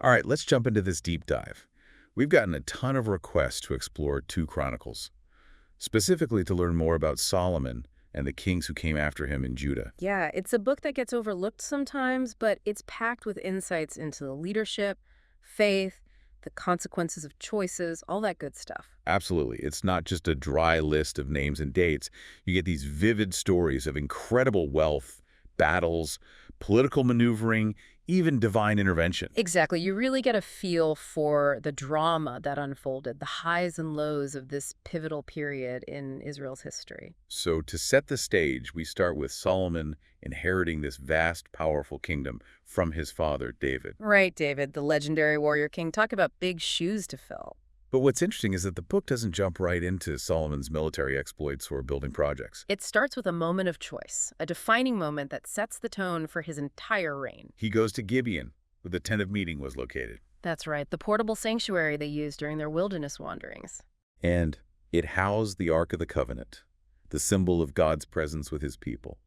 All right, let's jump into this deep dive. We've gotten a ton of requests to explore 2 Chronicles, specifically to learn more about Solomon and the kings who came after him in Judah. Yeah, it's a book that gets overlooked sometimes, but it's packed with insights into the leadership, faith, the consequences of choices, all that good stuff. Absolutely. It's not just a dry list of names and dates. You get these vivid stories of incredible wealth, battles, political maneuvering, even divine intervention. Exactly. You really get a feel for the drama that unfolded, the highs and lows of this pivotal period in Israel's history. So to set the stage, we start with Solomon inheriting this vast, powerful kingdom from his father, David. Right, David, the legendary warrior king. Talk about big shoes to fill. But what's interesting is that the book doesn't jump right into Solomon's military exploits or building projects. It starts with a moment of choice, a defining moment that sets the tone for his entire reign. He goes to Gibeon, where the tent of meeting was located, That's right, the portable sanctuary they used during their wilderness wanderings. and it housed the Ark of the Covenant, the symbol of God's presence with his people.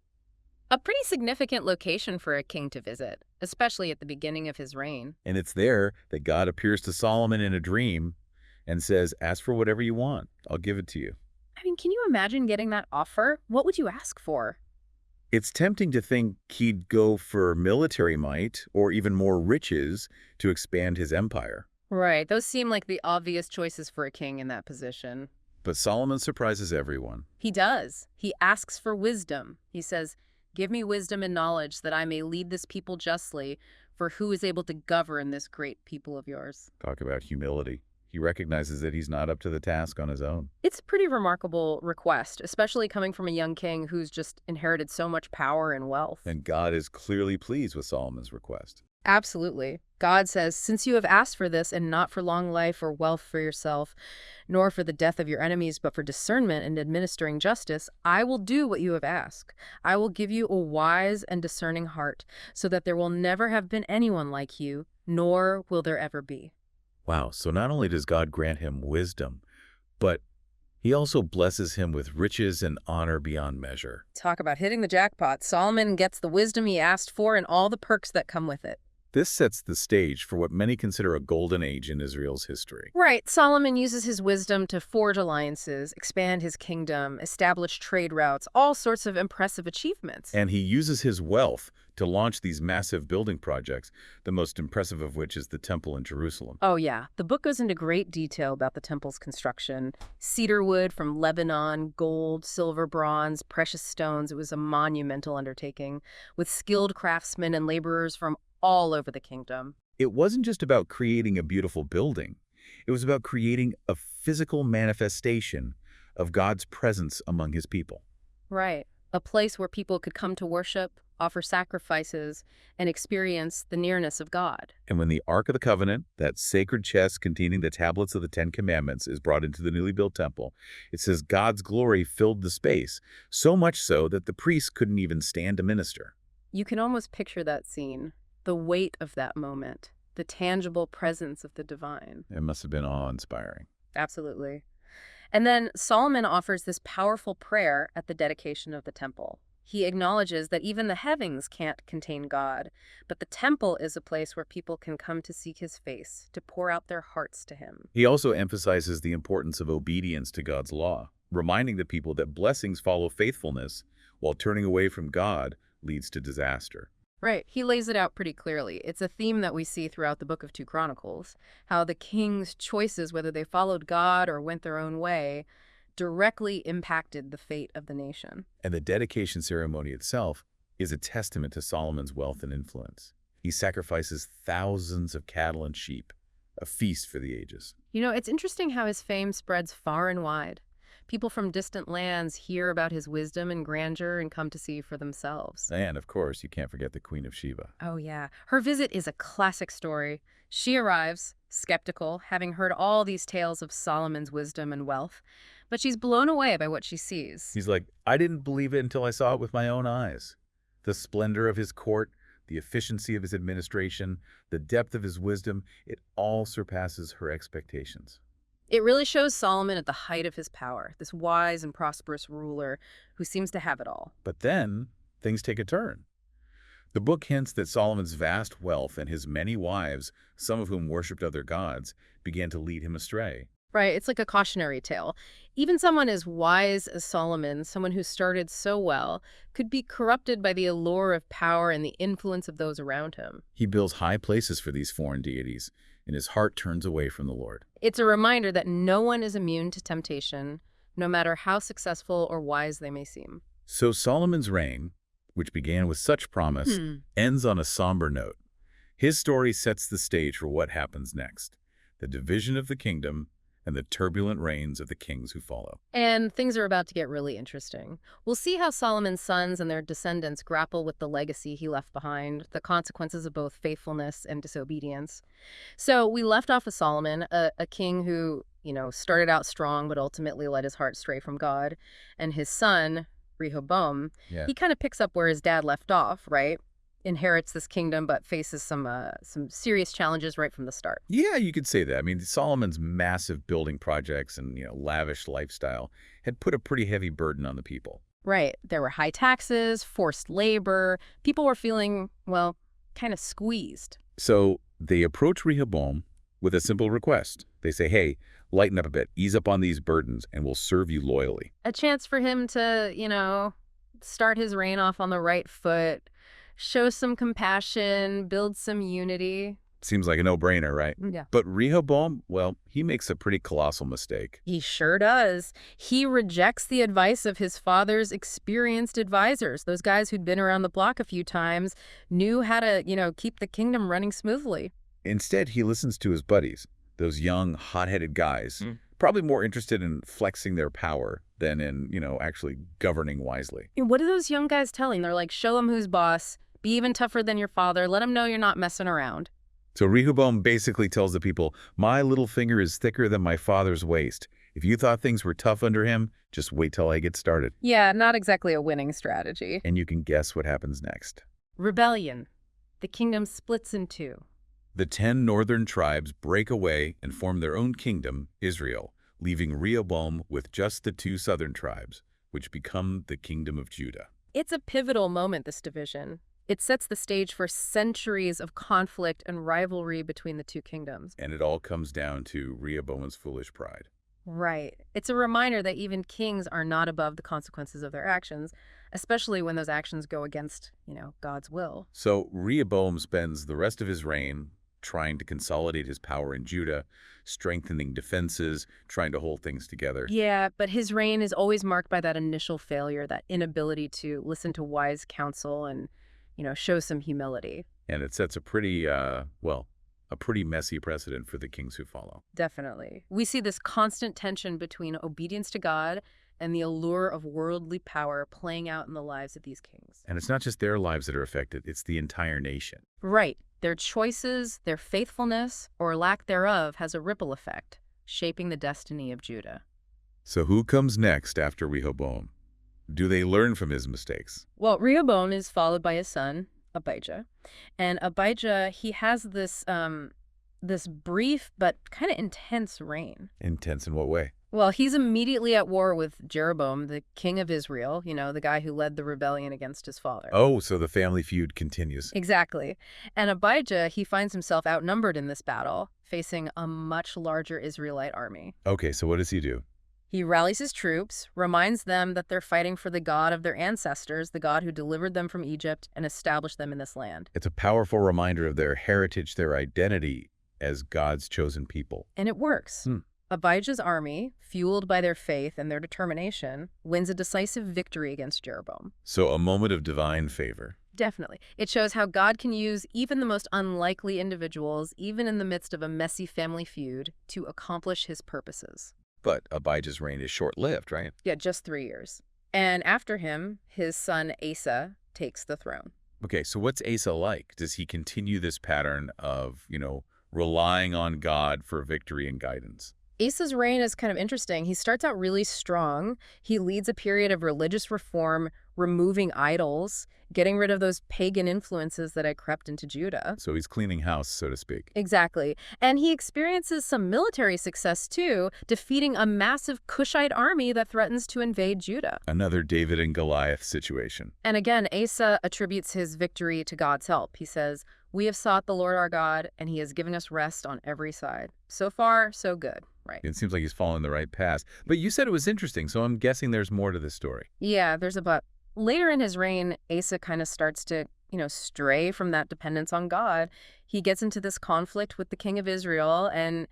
A pretty significant location for a king to visit, especially at the beginning of his reign. And it's there that God appears to Solomon in a dream and says, "Ask for whatever you want. I'll give it to you." I mean, can you imagine getting that offer? What would you ask for? It's tempting to think he'd go for military might or even more riches to expand his empire. Right, those seem like the obvious choices for a king in that position. But Solomon surprises everyone. He does. He asks for wisdom. He says, "Give me wisdom and knowledge that I may lead this people justly, for who is able to govern this great people of yours?" Talk about humility. He recognizes that he's not up to the task on his own. It's a pretty remarkable request, especially coming from a young king who's just inherited so much power and wealth. And God is clearly pleased with Solomon's request. Absolutely. God says, "Since you have asked for this and not for long life or wealth for yourself, nor for the death of your enemies, but for discernment and administering justice, I will do what you have asked. I will give you a wise and discerning heart, so that there will never have been anyone like you, nor will there ever be." Wow, so not only does God grant him wisdom, but he also blesses him with riches and honor beyond measure. Talk about hitting the jackpot. Solomon gets the wisdom he asked for and all the perks that come with it. This sets the stage for what many consider a golden age in Israel's history. Right. Solomon uses his wisdom to forge alliances, expand his kingdom, establish trade routes, all sorts of impressive achievements. And he uses his wealth to launch these massive building projects, the most impressive of which is the temple in Jerusalem. Oh, yeah. The book goes into great detail about the temple's construction. Cedar wood from Lebanon, gold, silver, bronze, precious stones. It was a monumental undertaking with skilled craftsmen and laborers from all over the kingdom. It wasn't just about creating a beautiful building. It was about creating a physical manifestation of God's presence among his people. Right. A place where people could come to worship, offer sacrifices, and experience the nearness of God. And when the Ark of the Covenant, that sacred chest containing the tablets of the Ten Commandments, is brought into the newly built temple, it says God's glory filled the space, so much so that the priests couldn't even stand to minister. You can almost picture that scene, the weight of that moment, the tangible presence of the divine. It must have been awe-inspiring. Absolutely. And then Solomon offers this powerful prayer at the dedication of the temple. He acknowledges that even the heavens can't contain God, but the temple is a place where people can come to seek his face, to pour out their hearts to him. He also emphasizes the importance of obedience to God's law, reminding the people that blessings follow faithfulness, while turning away from God leads to disaster. Right. He lays it out pretty clearly. It's a theme that we see throughout the book of 2 Chronicles, how the king's choices, whether they followed God or went their own way, directly impacted the fate of the nation. And the dedication ceremony itself is a testament to Solomon's wealth and influence. He sacrifices thousands of cattle and sheep, a feast for the ages. You know, it's interesting how his fame spreads far and wide. People from distant lands hear about his wisdom and grandeur and come to see for themselves. And, of course, you can't forget the Queen of Sheba. Oh, yeah. Her visit is a classic story. She arrives, skeptical, having heard all these tales of Solomon's wisdom and wealth, but she's blown away by what she sees. He's like, I didn't believe it until I saw it with my own eyes. The splendor of his court, the efficiency of his administration, the depth of his wisdom, it all surpasses her expectations. It really shows Solomon at the height of his power, this wise and prosperous ruler who seems to have it all. But then, things take a turn. The book hints that Solomon's vast wealth and his many wives, some of whom worshipped other gods, began to lead him astray. Right, it's like a cautionary tale. Even someone as wise as Solomon, someone who started so well, could be corrupted by the allure of power and the influence of those around him. He builds high places for these foreign deities, and his heart turns away from the Lord. It's a reminder that no one is immune to temptation, no matter how successful or wise they may seem. So Solomon's reign, which began with such promise, ends on a somber note. His story sets the stage for what happens next, the division of the kingdom and the turbulent reigns of the kings who follow. And things are about to get really interesting. We'll see how Solomon's sons and their descendants grapple with the legacy he left behind, the consequences of both faithfulness and disobedience. So we left off with Solomon, a king who, started out strong but ultimately let his heart stray from God. And his son, Rehoboam, he kind of picks up where his dad left off, right? Inherits this kingdom but faces some serious challenges right from the start. Yeah, you could say that. I mean, Solomon's massive building projects and, lavish lifestyle had put a pretty heavy burden on the people. Right. There were high taxes, forced labor. People were feeling, well, kind of squeezed. So they approach Rehoboam with a simple request. They say, hey, lighten up a bit, ease up on these burdens, and we'll serve you loyally. A chance for him to, start his reign off on the right foot, show some compassion, build some unity. Seems like a no-brainer, right? Yeah. But Rehoboam, well, he makes a pretty colossal mistake. He sure does. He rejects the advice of his father's experienced advisors, those guys who'd been around the block a few times, knew how to, keep the kingdom running smoothly. Instead, he listens to his buddies, those young, hot-headed guys, probably more interested in flexing their power than in, actually governing wisely. What are those young guys telling? They're like, show him who's boss, be even tougher than your father, let him know you're not messing around. So Rehoboam basically tells the people, my little finger is thicker than my father's waist. If you thought things were tough under him, just wait till I get started. Yeah, not exactly a winning strategy. And you can guess what happens next. Rebellion. The kingdom splits in two. The 10 northern tribes break away and form their own kingdom, Israel, leaving Rehoboam with just the 2 southern tribes, which become the kingdom of Judah. It's a pivotal moment, this division. It sets the stage for centuries of conflict and rivalry between the 2 kingdoms. And it all comes down to Rehoboam's foolish pride. Right. It's a reminder that even kings are not above the consequences of their actions, especially when those actions go against, God's will. So Rehoboam spends the rest of his reign trying to consolidate his power in Judah, strengthening defenses, trying to hold things together. Yeah, but his reign is always marked by that initial failure, that inability to listen to wise counsel and, show some humility. And it sets a pretty, a pretty messy precedent for the kings who follow. Definitely. We see this constant tension between obedience to God and the allure of worldly power playing out in the lives of these kings. And it's not just their lives that are affected, it's the entire nation. Right. Their choices, their faithfulness, or lack thereof has a ripple effect, shaping the destiny of Judah. So who comes next after Rehoboam? Do they learn from his mistakes? Well, Rehoboam is followed by his son, Abijah. And Abijah, he has this brief but kind of intense reign. Intense in what way? Well, he's immediately at war with Jeroboam, the king of Israel, the guy who led the rebellion against his father. Oh, so the family feud continues. Exactly. And Abijah, he finds himself outnumbered in this battle, facing a much larger Israelite army. Okay, so what does he do? He rallies his troops, reminds them that they're fighting for the God of their ancestors, the God who delivered them from Egypt and established them in this land. It's a powerful reminder of their heritage, their identity as God's chosen people. And it works. Abijah's army, fueled by their faith and their determination, wins a decisive victory against Jeroboam. So a moment of divine favor. Definitely. It shows how God can use even the most unlikely individuals, even in the midst of a messy family feud, to accomplish his purposes. But Abijah's reign is short-lived, right? Yeah, just 3 years. And after him, his son Asa takes the throne. Okay, so what's Asa like? Does he continue this pattern of, relying on God for victory and guidance? Asa's reign is kind of interesting. He starts out really strong. He leads a period of religious reform, removing idols, getting rid of those pagan influences that had crept into Judah. So he's cleaning house, so to speak. Exactly. And he experiences some military success, too, defeating a massive Cushite army that threatens to invade Judah. Another David and Goliath situation. And again, Asa attributes his victory to God's help. He says, "We have sought the Lord our God, and he has given us rest on every side." So far, so good, right? It seems like he's following the right path. But you said it was interesting, so I'm guessing there's more to this story. Yeah, there's a but. Later in his reign, Asa kind of starts to, stray from that dependence on God. He gets into this conflict with the king of Israel, and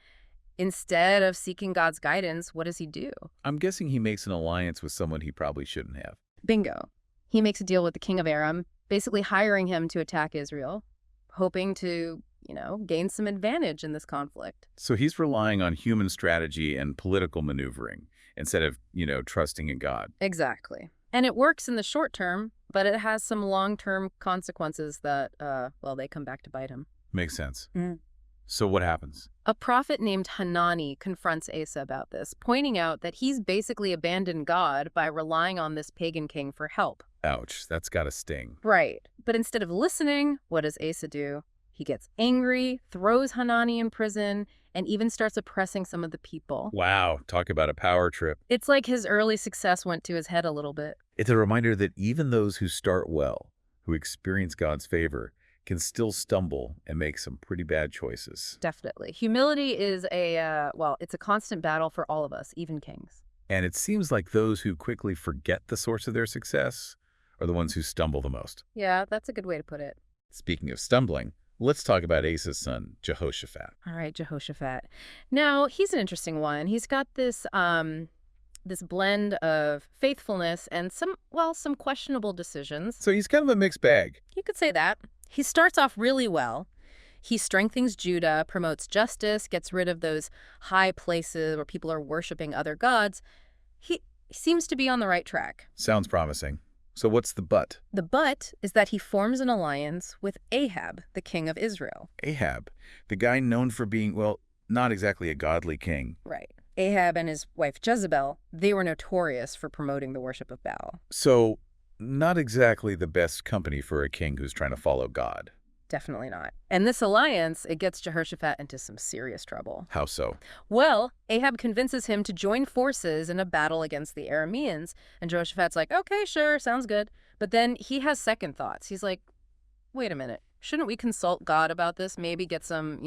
instead of seeking God's guidance, what does he do? I'm guessing he makes an alliance with someone he probably shouldn't have. Bingo. He makes a deal with the king of Aram, basically hiring him to attack Israel, hoping to, gain some advantage in this conflict. So he's relying on human strategy and political maneuvering instead of, trusting in God. Exactly. And it works in the short term, but it has some long-term consequences that, they come back to bite him. Makes sense. Mm. So what happens? A prophet named Hanani confronts Asa about this, pointing out that he's basically abandoned God by relying on this pagan king for help. Ouch, that's gotta sting. Right. But instead of listening, what does Asa do? He gets angry, throws Hanani in prison, and even starts oppressing some of the people. Wow, talk about a power trip. It's like his early success went to his head a little bit. It's a reminder that even those who start well, who experience God's favor, can still stumble and make some pretty bad choices. Definitely. Humility is it's a constant battle for all of us, even kings. And it seems like those who quickly forget the source of their success are the ones who stumble the most. Yeah, that's a good way to put it. Speaking of stumbling, let's talk about Asa's son, Jehoshaphat. All right, Jehoshaphat. Now, he's an interesting one. He's got this this blend of faithfulness and some questionable decisions. So he's kind of a mixed bag. You could say that. He starts off really well. He strengthens Judah, promotes justice, gets rid of those high places where people are worshiping other gods. He seems to be on the right track. Sounds promising. So what's the but? The but is that he forms an alliance with Ahab, the king of Israel. Ahab, the guy known for being, not exactly a godly king. Right. Ahab and his wife Jezebel, they were notorious for promoting the worship of Baal. So not exactly the best company for a king who's trying to follow God. Definitely not. And this alliance, it gets Jehoshaphat into some serious trouble. How so? Well, Ahab convinces him to join forces in a battle against the Arameans, and Jehoshaphat's like, okay, sure, sounds good. But then he has second thoughts. He's like, wait a minute, shouldn't we consult God about this? Maybe get some,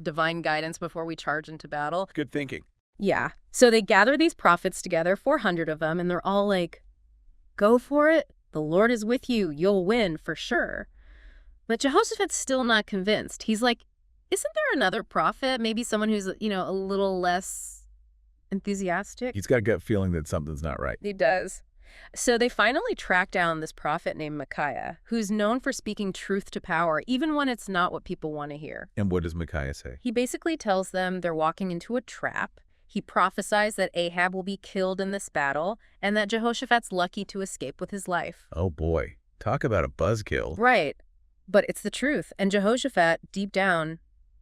divine guidance before we charge into battle? Good thinking. Yeah. So they gather these prophets together, 400 of them, and they're all like, go for it. The Lord is with you. You'll win for sure. But Jehoshaphat's still not convinced. He's like, isn't there another prophet? Maybe someone who's, a little less enthusiastic? He's got a gut feeling that something's not right. He does. So they finally track down this prophet named Micaiah, who's known for speaking truth to power, even when it's not what people want to hear. And what does Micaiah say? He basically tells them they're walking into a trap. He prophesies that Ahab will be killed in this battle and that Jehoshaphat's lucky to escape with his life. Oh boy, talk about a buzzkill. Right. But it's the truth. And Jehoshaphat, deep down,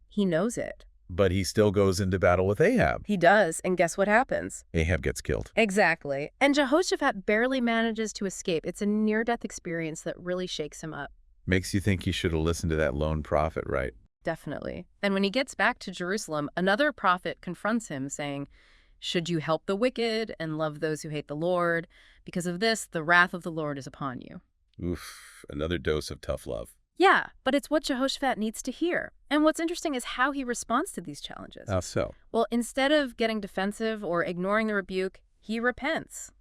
he knows it. But he still goes into battle with Ahab. He does. And guess what happens? Ahab gets killed. Exactly. And Jehoshaphat barely manages to escape. It's a near-death experience that really shakes him up. Makes you think he should have listened to that lone prophet, right? Definitely. And when he gets back to Jerusalem, another prophet confronts him, saying, should you help the wicked and love those who hate the Lord? Because of this, the wrath of the Lord is upon you. Oof, another dose of tough love. Yeah, but it's what Jehoshaphat needs to hear. And what's interesting is how he responds to these challenges. How so? Well, instead of getting defensive or ignoring the rebuke, he repents.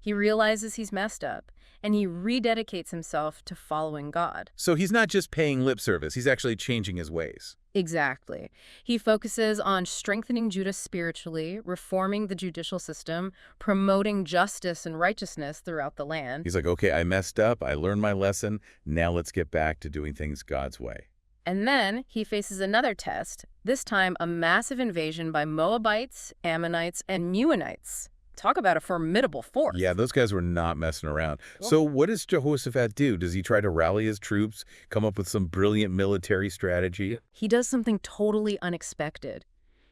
He realizes he's messed up, and he rededicates himself to following God. So he's not just paying lip service, he's actually changing his ways. Exactly. He focuses on strengthening Judah spiritually, reforming the judicial system, promoting justice and righteousness throughout the land. He's like, okay, I messed up, I learned my lesson, now let's get back to doing things God's way. And then he faces another test, this time a massive invasion by Moabites, Ammonites, and Meunites. Talk about a formidable force. Yeah, those guys were not messing around. So what does Jehoshaphat do? Does he try to rally his troops, come up with some brilliant military strategy? He does something totally unexpected.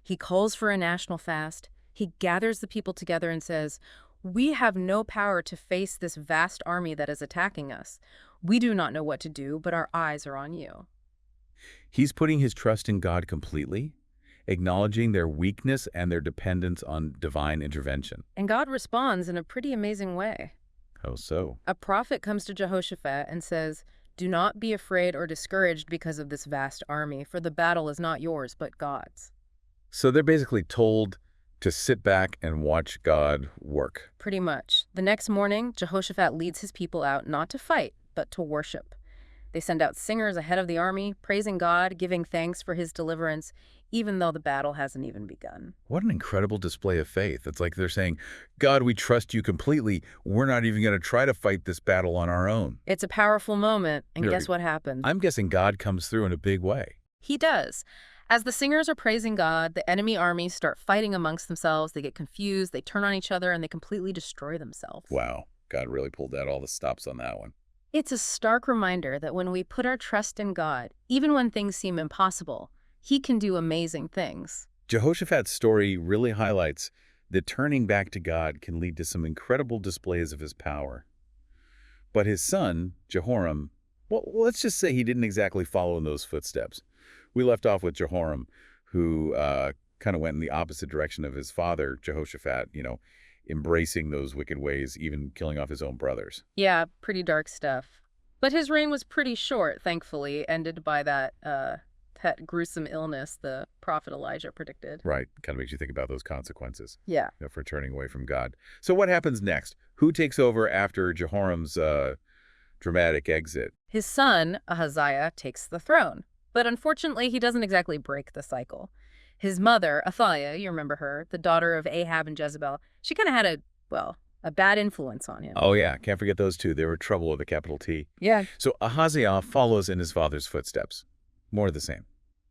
He calls for a national fast. He gathers the people together and says, "We have no power to face this vast army that is attacking us. We do not know what to do, but our eyes are on you." He's putting his trust in God completely, acknowledging their weakness and their dependence on divine intervention. And God responds in a pretty amazing way. How so? A prophet comes to Jehoshaphat and says, "Do not be afraid or discouraged because of this vast army, for the battle is not yours, but God's." So they're basically told to sit back and watch God work. Pretty much. The next morning, Jehoshaphat leads his people out not to fight, but to worship. They send out singers ahead of the army, praising God, giving thanks for his deliverance, even though the battle hasn't even begun. What an incredible display of faith. It's like they're saying, God, we trust you completely. We're not even going to try to fight this battle on our own. It's a powerful moment, and Really? guess what happens? I'm guessing God comes through in a big way. He does. As the singers are praising God, the enemy armies start fighting amongst themselves. They get confused, they turn on each other, and they completely destroy themselves. Wow. God really pulled out all the stops on that one. It's a stark reminder that when we put our trust in God, even when things seem impossible, he can do amazing things. Jehoshaphat's story really highlights that turning back to God can lead to some incredible displays of his power. But his son, Jehoram, well, let's just say he didn't exactly follow in those footsteps. We left off with Jehoram, who kind of went in the opposite direction of his father, Jehoshaphat, embracing those wicked ways, even killing off his own brothers. Yeah, pretty dark stuff. But his reign was pretty short, thankfully, ended by that gruesome illness the prophet Elijah predicted. Right. Kind of makes you think about those consequences Yeah. for turning away from God. So what happens next? Who takes over after Jehoram's dramatic exit? His son, Ahaziah, takes the throne. But unfortunately, he doesn't exactly break the cycle. His mother, Athaliah, you remember her, the daughter of Ahab and Jezebel, she kind of had a bad influence on him. Oh, yeah. Can't forget those two. They were trouble with a capital T. Yeah. So Ahaziah follows in his father's footsteps. More of the same.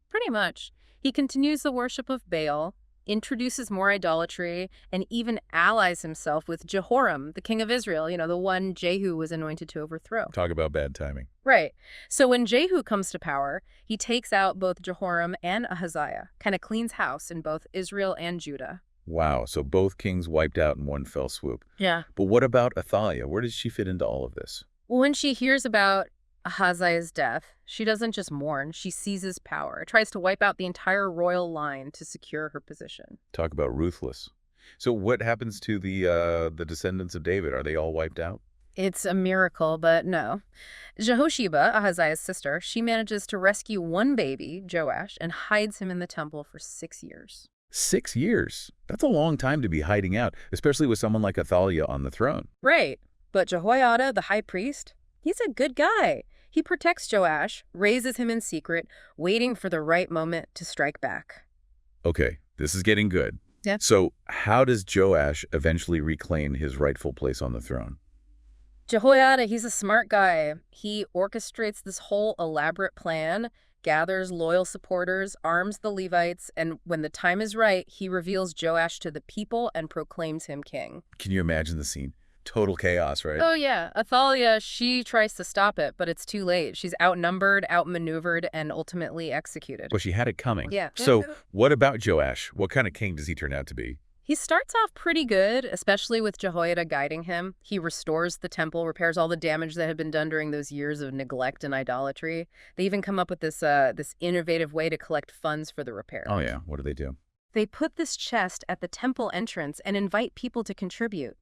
Pretty much. He continues the worship of Baal, introduces more idolatry, and even allies himself with Jehoram, the king of Israel, the one Jehu was anointed to overthrow. Talk about bad timing. Right. So when Jehu comes to power, he takes out both Jehoram and Ahaziah, kind of cleans house in both Israel and Judah. Wow. So both kings wiped out in one fell swoop. Yeah. But what about Athaliah? Where does she fit into all of this? Well, when she hears about Ahaziah's death, she doesn't just mourn, she seizes power, tries to wipe out the entire royal line to secure her position. Talk about ruthless. So what happens to the descendants of David? Are they all wiped out? It's a miracle, but no. Jehosheba, Ahaziah's sister, she manages to rescue one baby, Joash, and hides him in the temple for 6 years. 6 years. That's a long time to be hiding out, especially with someone like Athaliah on the throne. Right. But Jehoiada, the high priest, he's a good guy. He protects Joash, raises him in secret, waiting for the right moment to strike back. Okay, this is getting good. Yeah. So how does Joash eventually reclaim his rightful place on the throne? Jehoiada, he's a smart guy. He orchestrates this whole elaborate plan, gathers loyal supporters, arms the Levites, and when the time is right, he reveals Joash to the people and proclaims him king. Can you imagine the scene? Total chaos, right? Oh, yeah. Athaliah, she tries to stop it, but it's too late. She's outnumbered, outmaneuvered, and ultimately executed. Well, she had it coming. Yeah. So what about Joash? What kind of king does he turn out to be? He starts off pretty good, especially with Jehoiada guiding him. He restores the temple, repairs all the damage that had been done during those years of neglect and idolatry. They even come up with this innovative way to collect funds for the repair. Oh, yeah. What do? They put this chest at the temple entrance and invite people to contribute.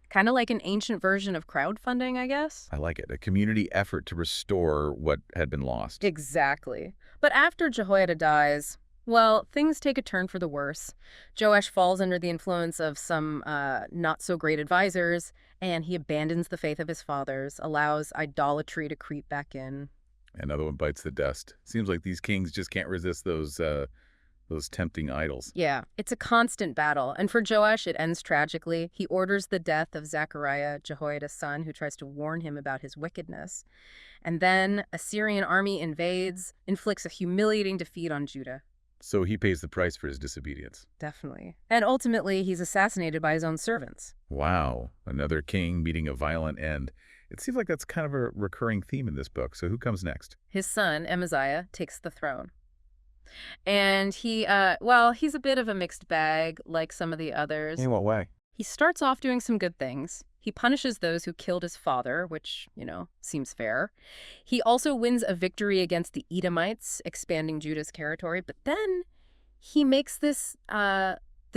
Kind of like an ancient version of crowdfunding, I guess. I like it. A community effort to restore what had been lost. Exactly. But after Jehoiada dies, well, things take a turn for the worse. Joash falls under the influence of some not-so-great advisors, and he abandons the faith of his fathers, allows idolatry to creep back in. Another one bites the dust. Seems like these kings just can't resist those tempting idols. Yeah, it's a constant battle. And for Joash, it ends tragically. He orders the death of Zechariah, Jehoiada's son, who tries to warn him about his wickedness. And then a Syrian army invades, inflicts a humiliating defeat on Judah. So he pays the price for his disobedience. Definitely. And ultimately, he's assassinated by his own servants. Wow. Another king meeting a violent end. It seems like that's kind of a recurring theme in this book. So who comes next? His son, Amaziah, takes the throne. And he's a bit of a mixed bag, like some of the others. In what way? He starts off doing some good things. He punishes those who killed his father, which, seems fair. He also wins a victory against the Edomites, expanding Judah's territory. But then he makes this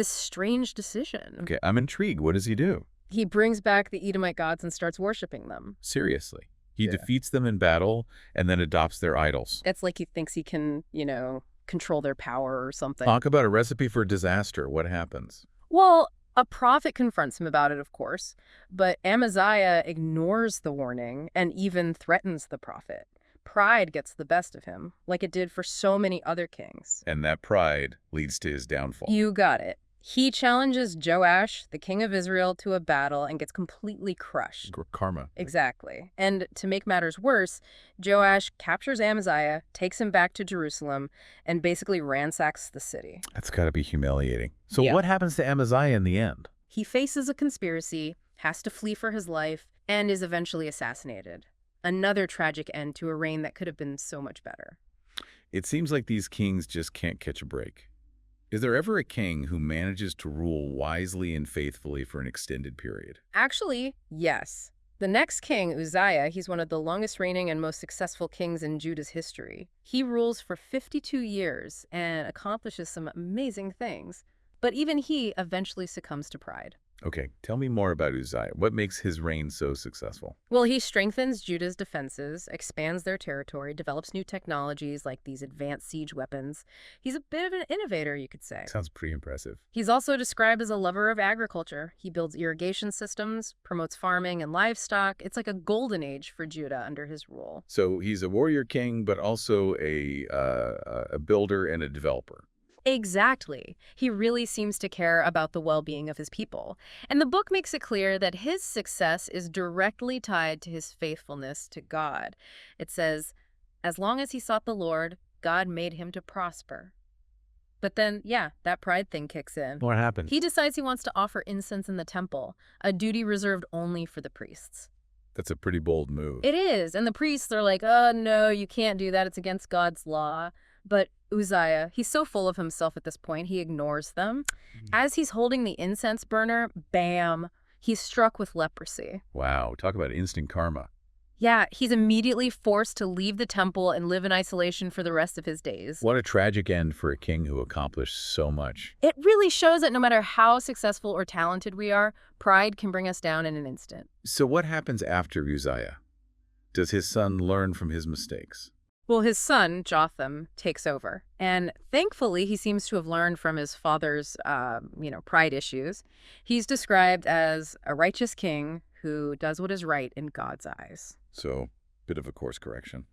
strange decision. Okay, I'm intrigued. What does he do? He brings back the Edomite gods and starts worshiping them. Seriously. He Yeah. defeats them in battle and then adopts their idols. It's like he thinks he can, control their power or something. Talk about a recipe for disaster. What happens? Well, a prophet confronts him about it, of course, but Amaziah ignores the warning and even threatens the prophet. Pride gets the best of him, like it did for so many other kings. And that pride leads to his downfall. You got it. He challenges Joash, the king of Israel, to a battle and gets completely crushed. Karma. Exactly. And to make matters worse, Joash captures Amaziah, takes him back to Jerusalem, and basically ransacks the city. That's got to be humiliating. So Yeah. what happens to Amaziah in the end? He faces a conspiracy, has to flee for his life, and is eventually assassinated. Another tragic end to a reign that could have been so much better. It seems like these kings just can't catch a break. Is there ever a king who manages to rule wisely and faithfully for an extended period? Actually, yes. The next king, Uzziah, he's one of the longest reigning and most successful kings in Judah's history. He rules for 52 years and accomplishes some amazing things. But even he eventually succumbs to pride. Okay, tell me more about Uzziah. What makes his reign so successful? Well, he strengthens Judah's defenses, expands their territory, develops new technologies like these advanced siege weapons. He's a bit of an innovator, you could say. Sounds pretty impressive. He's also described as a lover of agriculture. He builds irrigation systems, promotes farming and livestock. It's like a golden age for Judah under his rule. So he's a warrior king, but also a builder and a developer. Exactly. He really seems to care about the well-being of his people. And the book makes it clear that his success is directly tied to his faithfulness to God. It says, as long as he sought the Lord, God made him to prosper. But then, that pride thing kicks in. What happened? He decides he wants to offer incense in the temple, a duty reserved only for the priests. That's a pretty bold move. It is. And the priests are like, oh, no, you can't do that. It's against God's law. But Uzziah, he's so full of himself at this point, he ignores them. As he's holding the incense burner, bam, he's struck with leprosy. Wow, talk about instant karma. Yeah, he's immediately forced to leave the temple and live in isolation for the rest of his days. What a tragic end for a king who accomplished so much. It really shows that no matter how successful or talented we are, pride can bring us down in an instant. So what happens after Uzziah? Does his son learn from his mistakes? Well, his son, Jotham, takes over. And thankfully, he seems to have learned from his father's, pride issues. He's described as a righteous king who does what is right in God's eyes. So, bit of a course correction.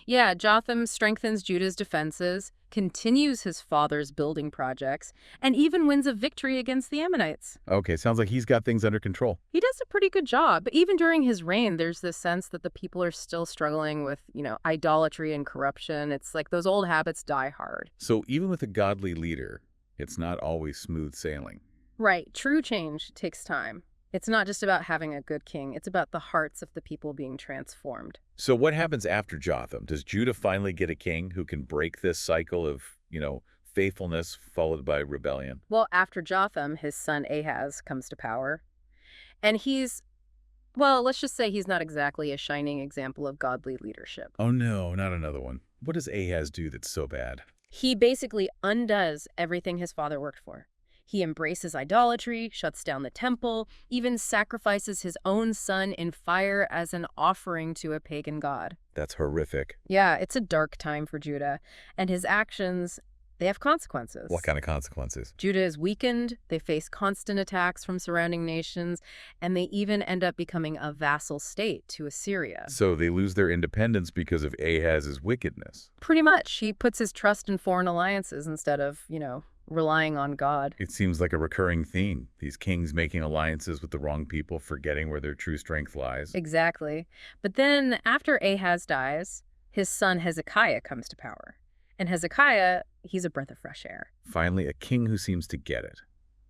Yeah, Jotham strengthens Judah's defenses, continues his father's building projects, and even wins a victory against the Ammonites. Okay, sounds like he's got things under control. He does a pretty good job. But even during his reign, there's this sense that the people are still struggling with, idolatry and corruption. It's like those old habits die hard. So even with a godly leader, it's not always smooth sailing. Right. True change takes time. It's not just about having a good king. It's about the hearts of the people being transformed. So what happens after Jotham? Does Judah finally get a king who can break this cycle of, faithfulness followed by rebellion? Well, after Jotham, his son Ahaz comes to power. And let's just say he's not exactly a shining example of godly leadership. Oh no, not another one. What does Ahaz do that's so bad? He basically undoes everything his father worked for. He embraces idolatry, shuts down the temple, even sacrifices his own son in fire as an offering to a pagan god. That's horrific. Yeah, it's a dark time for Judah. And his actions, they have consequences. What kind of consequences? Judah is weakened, they face constant attacks from surrounding nations, and they even end up becoming a vassal state to Assyria. So they lose their independence because of Ahaz's wickedness. Pretty much. He puts his trust in foreign alliances instead of, relying on God. It seems like a recurring theme. These kings making alliances with the wrong people, forgetting where their true strength lies. Exactly. But then after Ahaz dies, his son Hezekiah comes to power. And Hezekiah, he's a breath of fresh air. Finally, a king who seems to get it.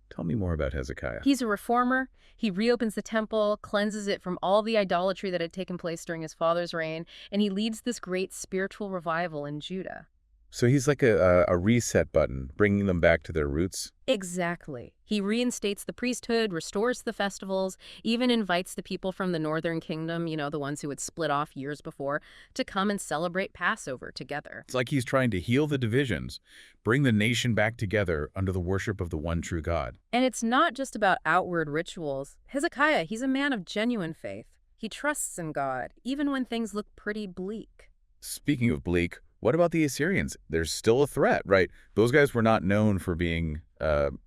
Tell me more about Hezekiah. He's a reformer. He reopens the temple, cleanses it from all the idolatry that had taken place during his father's reign, and he leads this great spiritual revival in Judah. So he's like a reset button, bringing them back to their roots. Exactly. He reinstates the priesthood, restores the festivals, even invites the people from the northern kingdom, the ones who had split off years before, to come and celebrate Passover together. It's like he's trying to heal the divisions, bring the nation back together under the worship of the one true God. And it's not just about outward rituals. Hezekiah, he's a man of genuine faith. He trusts in God, even when things look pretty bleak. Speaking of bleak, what about the Assyrians? There's still a threat, right? Those guys were not known for being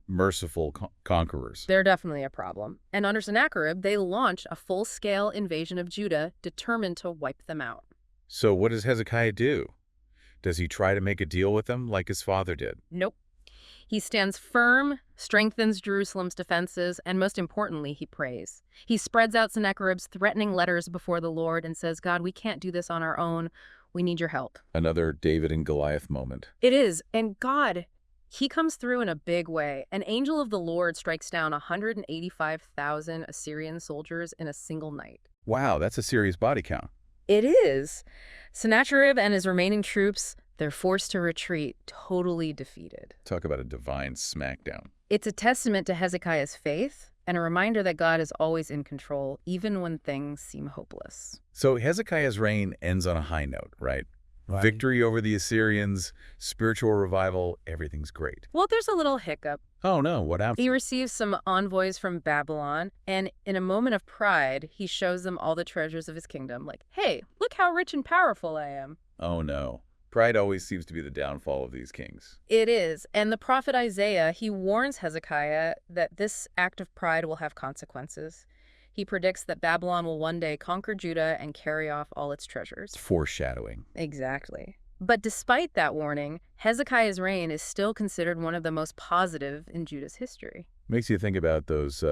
merciful conquerors. They're definitely a problem. And under Sennacherib, they launch a full-scale invasion of Judah, determined to wipe them out. So what does Hezekiah do? Does he try to make a deal with them like his father did? Nope. He stands firm, strengthens Jerusalem's defenses, and most importantly, he prays. He spreads out Sennacherib's threatening letters before the Lord and says, God, we can't do this on our own. We need your help. Another David and Goliath moment. It is. And God, he comes through in a big way. An angel of the Lord strikes down 185,000 Assyrian soldiers in a single night. Wow, that's a serious body count. It is. Sennacherib and his remaining troops, they're forced to retreat, totally defeated. Talk about a divine smackdown. It's a testament to Hezekiah's faith and a reminder that God is always in control, even when things seem hopeless. So Hezekiah's reign ends on a high note, right? Right. Victory over the Assyrians, spiritual revival, everything's great. Well, there's a little hiccup. Oh no, what happened? He receives some envoys from Babylon, and in a moment of pride, he shows them all the treasures of his kingdom. Like, hey, look how rich and powerful I am. Oh no. Pride always seems to be the downfall of these kings. It is. And the prophet Isaiah, he warns Hezekiah that this act of pride will have consequences. He predicts that Babylon will one day conquer Judah and carry off all its treasures. It's foreshadowing. Exactly. But despite that warning, Hezekiah's reign is still considered one of the most positive in Judah's history. Makes you think about those,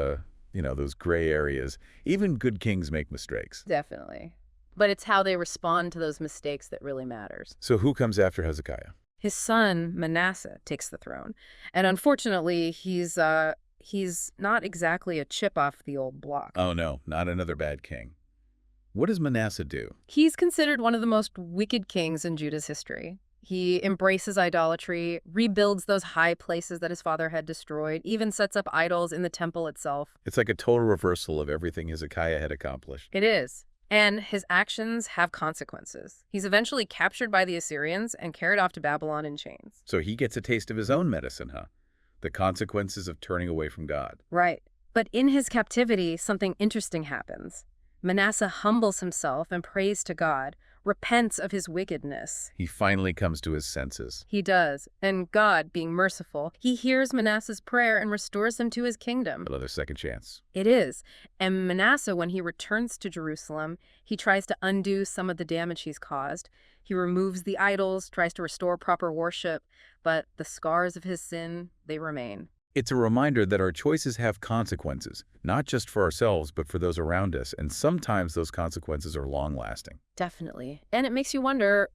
those gray areas. Even good kings make mistakes. Definitely. But it's how they respond to those mistakes that really matters. So who comes after Hezekiah? His son, Manasseh, takes the throne. And unfortunately, he's not exactly a chip off the old block. Oh no, not another bad king. What does Manasseh do? He's considered one of the most wicked kings in Judah's history. He embraces idolatry, rebuilds those high places that his father had destroyed, even sets up idols in the temple itself. It's like a total reversal of everything Hezekiah had accomplished. It is. And his actions have consequences. He's eventually captured by the Assyrians and carried off to Babylon in chains. So he gets a taste of his own medicine, huh? The consequences of turning away from God. Right. But in his captivity, something interesting happens. Manasseh humbles himself and prays to God, repents of his wickedness. He finally comes to his senses. He does. And God, being merciful, he hears Manasseh's prayer and restores him to his kingdom. Another second chance. It is. And Manasseh, when he returns to Jerusalem, he tries to undo some of the damage he's caused. He removes the idols, tries to restore proper worship, but the scars of his sin, they remain. It's a reminder that our choices have consequences, not just for ourselves, but for those around us, and sometimes those consequences are long-lasting. Definitely. And it makes you wonder,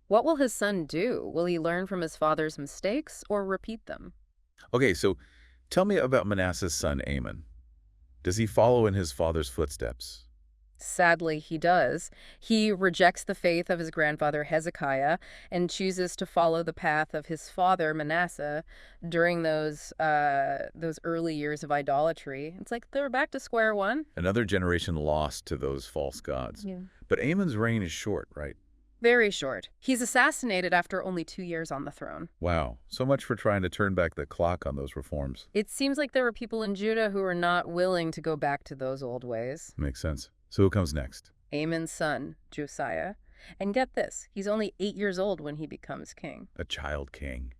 what will his son do? Will he learn from his father's mistakes or repeat them? Okay, so tell me about Manasseh's son, Amon. Does he follow in his father's footsteps? Sadly, he does. He rejects the faith of his grandfather Hezekiah and chooses to follow the path of his father Manasseh during those early years of idolatry. It's like they're back to square one. Another generation lost to those false gods. Yeah. But Amon's reign is short, right? Very short. He's assassinated after only 2 years on the throne. Wow, so much for trying to turn back the clock on those reforms. It seems like there were people in Judah who were not willing to go back to those old ways. Makes sense. So who comes next? Amon's son, Josiah. And get this, he's only 8 years old when he becomes king. A child king.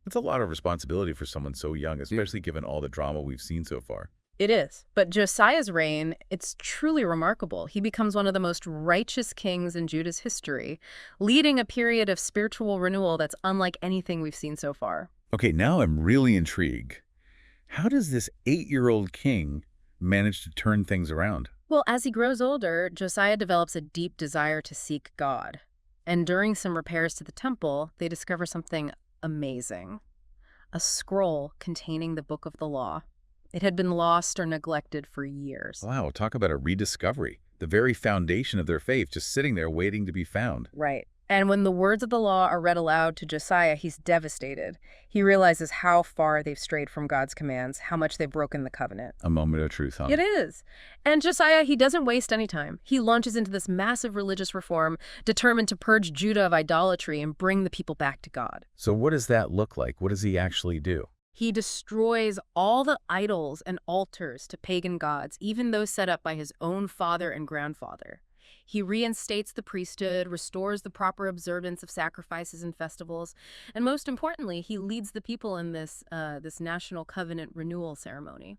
That's a lot of responsibility for someone so young, especially given all the drama we've seen so far. It is. But Josiah's reign, it's truly remarkable. He becomes one of the most righteous kings in Judah's history, leading a period of spiritual renewal that's unlike anything we've seen so far. Okay, now I'm really intrigued. How does this 8-year-old king manage to turn things around? Well, as he grows older, Josiah develops a deep desire to seek God. And during some repairs to the temple, they discover something amazing. A scroll containing the book of the law. It had been lost or neglected for years. Wow, talk about a rediscovery. The very foundation of their faith just sitting there waiting to be found. Right. And when the words of the law are read aloud to Josiah, he's devastated. He realizes how far they've strayed from God's commands, how much they've broken the covenant. A moment of truth, huh? It is. And Josiah, he doesn't waste any time. He launches into this massive religious reform, determined to purge Judah of idolatry and bring the people back to God. So what does that look like? What does he actually do? He destroys all the idols and altars to pagan gods, even those set up by his own father and grandfather. He reinstates the priesthood, restores the proper observance of sacrifices and festivals, and most importantly, he leads the people in this national covenant renewal ceremony.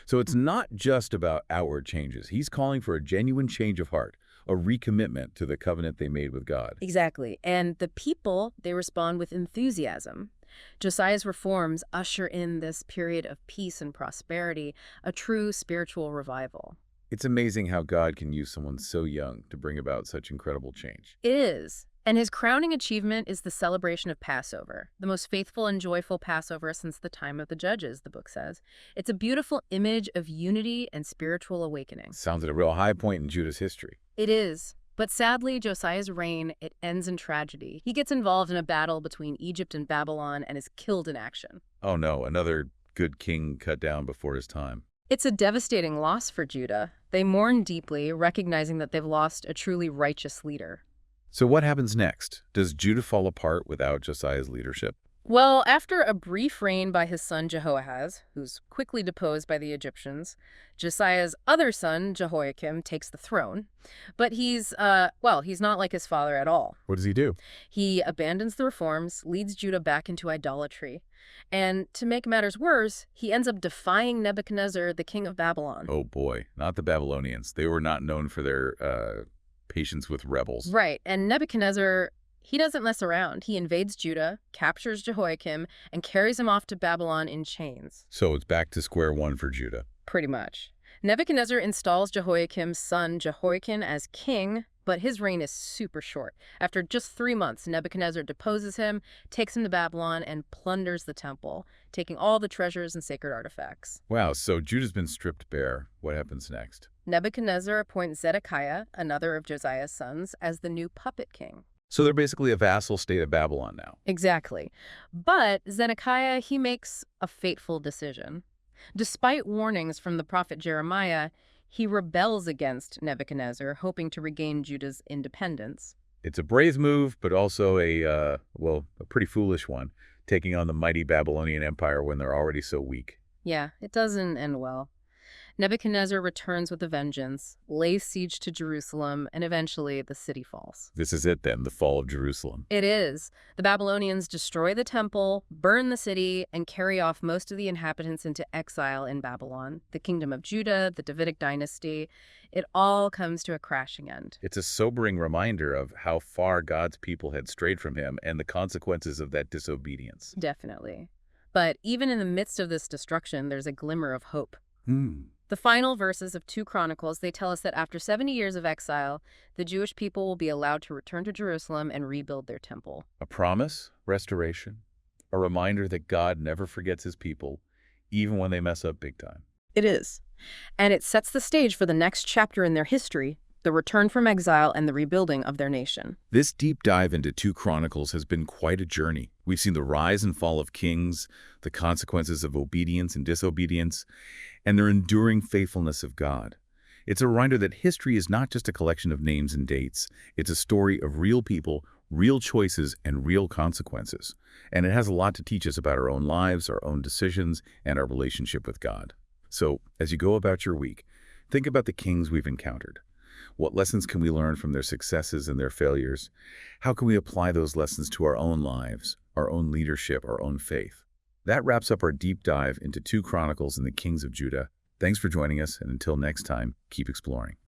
So it's not just about outward changes. He's calling for a genuine change of heart, a recommitment to the covenant they made with God. Exactly. And the people, they respond with enthusiasm. Josiah's reforms usher in this period of peace and prosperity, a true spiritual revival. It's amazing how God can use someone so young to bring about such incredible change. It is. And his crowning achievement is the celebration of Passover, the most faithful and joyful Passover since the time of the Judges, the book says. It's a beautiful image of unity and spiritual awakening. Sounds like a real high point in Judah's history. It is. But sadly, Josiah's reign, it ends in tragedy. He gets involved in a battle between Egypt and Babylon and is killed in action. Oh no, another good king cut down before his time. It's a devastating loss for Judah. They mourn deeply, recognizing that they've lost a truly righteous leader. So what happens next? Does Judah fall apart without Josiah's leadership? Well, after a brief reign by his son Jehoahaz, who's quickly deposed by the Egyptians, Josiah's other son, Jehoiakim, takes the throne. But he's not like his father at all. What does he do? He abandons the reforms, leads Judah back into idolatry. And to make matters worse, he ends up defying Nebuchadnezzar, the king of Babylon. Oh boy, not the Babylonians. They were not known for their patience with rebels. Right, and Nebuchadnezzar, he doesn't mess around. He invades Judah, captures Jehoiakim, and carries him off to Babylon in chains. So it's back to square one for Judah. Pretty much. Nebuchadnezzar installs Jehoiakim's son Jehoiakim as king, but his reign is super short. After just 3 months, Nebuchadnezzar deposes him, takes him to Babylon, and plunders the temple, taking all the treasures and sacred artifacts. Wow, so Judah's been stripped bare. What happens next? Nebuchadnezzar appoints Zedekiah, another of Josiah's sons, as the new puppet king. So they're basically a vassal state of Babylon now. Exactly. But Zedekiah, he makes a fateful decision. Despite warnings from the prophet Jeremiah, he rebels against Nebuchadnezzar, hoping to regain Judah's independence. It's a brave move, but also a pretty foolish one, taking on the mighty Babylonian Empire when they're already so weak. Yeah, it doesn't end well. Nebuchadnezzar returns with a vengeance, lays siege to Jerusalem, and eventually the city falls. This is it then, the fall of Jerusalem. It is. The Babylonians destroy the temple, burn the city, and carry off most of the inhabitants into exile in Babylon. The kingdom of Judah, the Davidic dynasty, it all comes to a crashing end. It's a sobering reminder of how far God's people had strayed from him and the consequences of that disobedience. Definitely. But even in the midst of this destruction, there's a glimmer of hope. The final verses of 2 Chronicles, they tell us that after 70 years of exile, the Jewish people will be allowed to return to Jerusalem and rebuild their temple. A promise, restoration, a reminder that God never forgets his people, even when they mess up big time. It is. And it sets the stage for the next chapter in their history, the return from exile and the rebuilding of their nation. This deep dive into 2 Chronicles has been quite a journey. We've seen the rise and fall of kings, the consequences of obedience and disobedience, and their enduring faithfulness of God. It's a reminder that history is not just a collection of names and dates. It's a story of real people, real choices, and real consequences. And it has a lot to teach us about our own lives, our own decisions, and our relationship with God. So, as you go about your week, think about the kings we've encountered. What lessons can we learn from their successes and their failures? How can we apply those lessons to our own lives, our own leadership, our own faith? That wraps up our deep dive into 2 Chronicles and the kings of Judah. Thanks for joining us, and until next time, keep exploring.